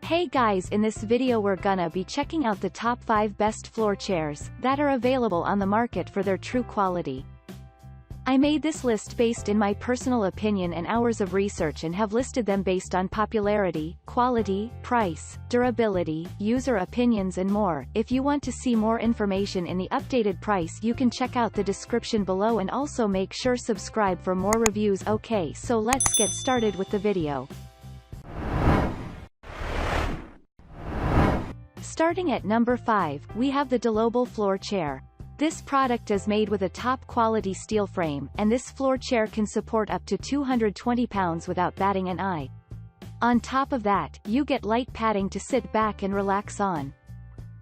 Hey guys, in this video we're gonna be checking out the top 5 best floor chairs that are available on the market for their true quality. I made this list based in my personal opinion and hours of research and have listed them based on popularity, quality, price, durability, user opinions and more. If you want to see more information in the updated price you can check out the description below and also make sure subscribe for more reviews. Okay, so let's get started with the video. Starting at number 5, we have the Delobel floor chair. This product is made with a top-quality steel frame, and this floor chair can support up to 220 pounds without batting an eye. On top of that, you get light padding to sit back and relax on.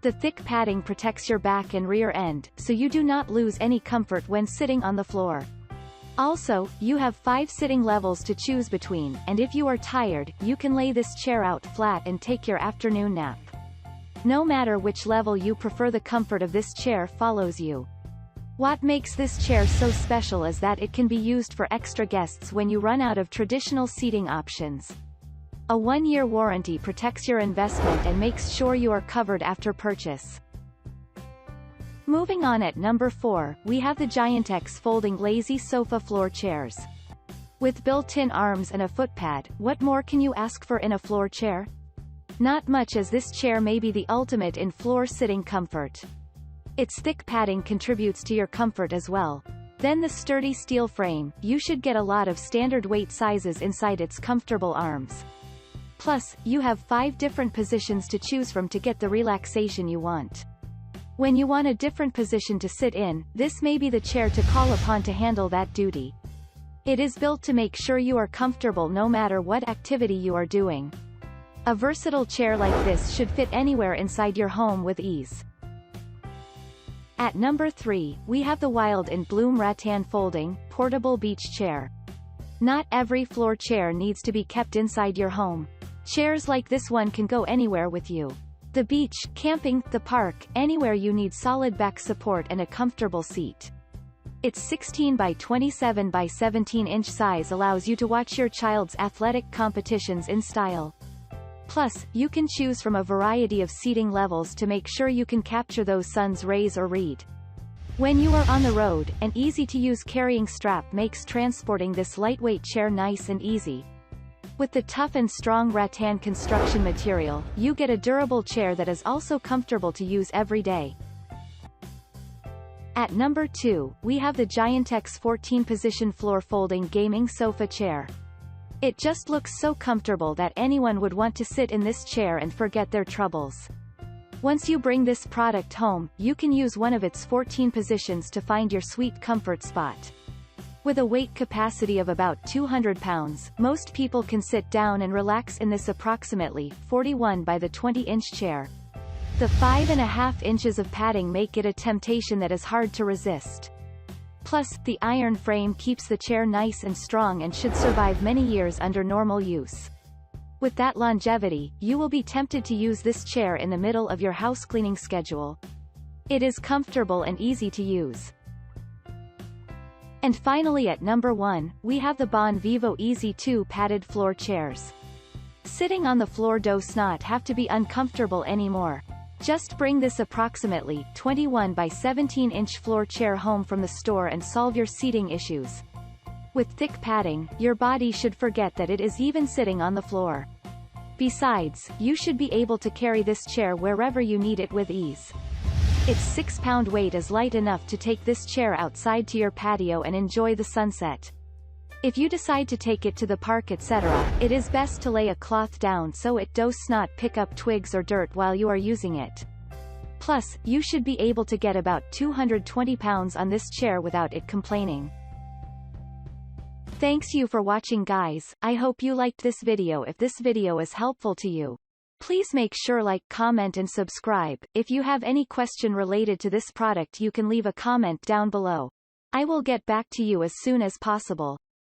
The thick padding protects your back and rear end, so you do not lose any comfort when sitting on the floor. Also, you have 5 sitting levels to choose between, and if you are tired, you can lay this chair out flat and take your afternoon nap. No matter which level you prefer, the comfort of this chair follows you. What makes this chair so special is that it can be used for extra guests when you run out of traditional seating options. A 1-year warranty protects your investment and makes sure you are covered after purchase. Moving on, at number 4, we have the Giantex folding lazy sofa floor chairs. With built-in arms and a footpad, what more can you ask for in a floor chair? Not much, as this chair may be the ultimate in floor sitting comfort. Its thick padding contributes to your comfort as well. Then the sturdy steel frame, you should get a lot of standard weight sizes inside its comfortable arms. Plus, you have 5 different positions to choose from to get the relaxation you want. When you want a different position to sit in, this may be the chair to call upon to handle that duty. It is built to make sure you are comfortable no matter what activity you are doing. A versatile chair like this should fit anywhere inside your home with ease. At number 3, we have the Wild & Bloom rattan folding, portable beach chair. Not every floor chair needs to be kept inside your home. Chairs like this one can go anywhere with you. The beach, camping, the park, anywhere you need solid back support and a comfortable seat. Its 16 by 27 by 17 inch size allows you to watch your child's athletic competitions in style. Plus, you can choose from a variety of seating levels to make sure you can capture those sun's rays or read. When you are on the road, an easy-to-use carrying strap makes transporting this lightweight chair nice and easy. With the tough and strong rattan construction material, you get a durable chair that is also comfortable to use every day. At number 2, we have the Giantex 14-position floor folding gaming sofa chair. It just looks so comfortable that anyone would want to sit in this chair and forget their troubles. Once you bring this product home, you can use one of its 14 positions to find your sweet comfort spot. With a weight capacity of about 200 pounds, most people can sit down and relax in this approximately 41 by the 20-inch chair. The 5.5 inches of padding make it a temptation that is hard to resist. Plus, the iron frame keeps the chair nice and strong and should survive many years under normal use. With that longevity, you will be tempted to use this chair in the middle of your house cleaning schedule. It is comfortable and easy to use. And finally, at number 1, we have the Bon Vivo Easy 2 padded floor chairs. Sitting on the floor does not have to be uncomfortable anymore. Just bring this approximately 21 by 17 inch floor chair home from the store and solve your seating issues. With thick padding, your body should forget that it is even sitting on the floor. Besides, you should be able to carry this chair wherever you need it with ease. Its 6-pound weight is light enough to take this chair outside to your patio and enjoy the sunset. If you decide to take it to the park, etc., it is best to lay a cloth down so it does not pick up twigs or dirt while you are using it. Plus, you should be able to get about 220 pounds on this chair without it complaining. Thanks you for watching, guys. I hope you liked this video. If this video is helpful to you, please make sure like, comment and subscribe. If you have any question related to this product you can leave a comment down below. I will get back to you as soon as possible.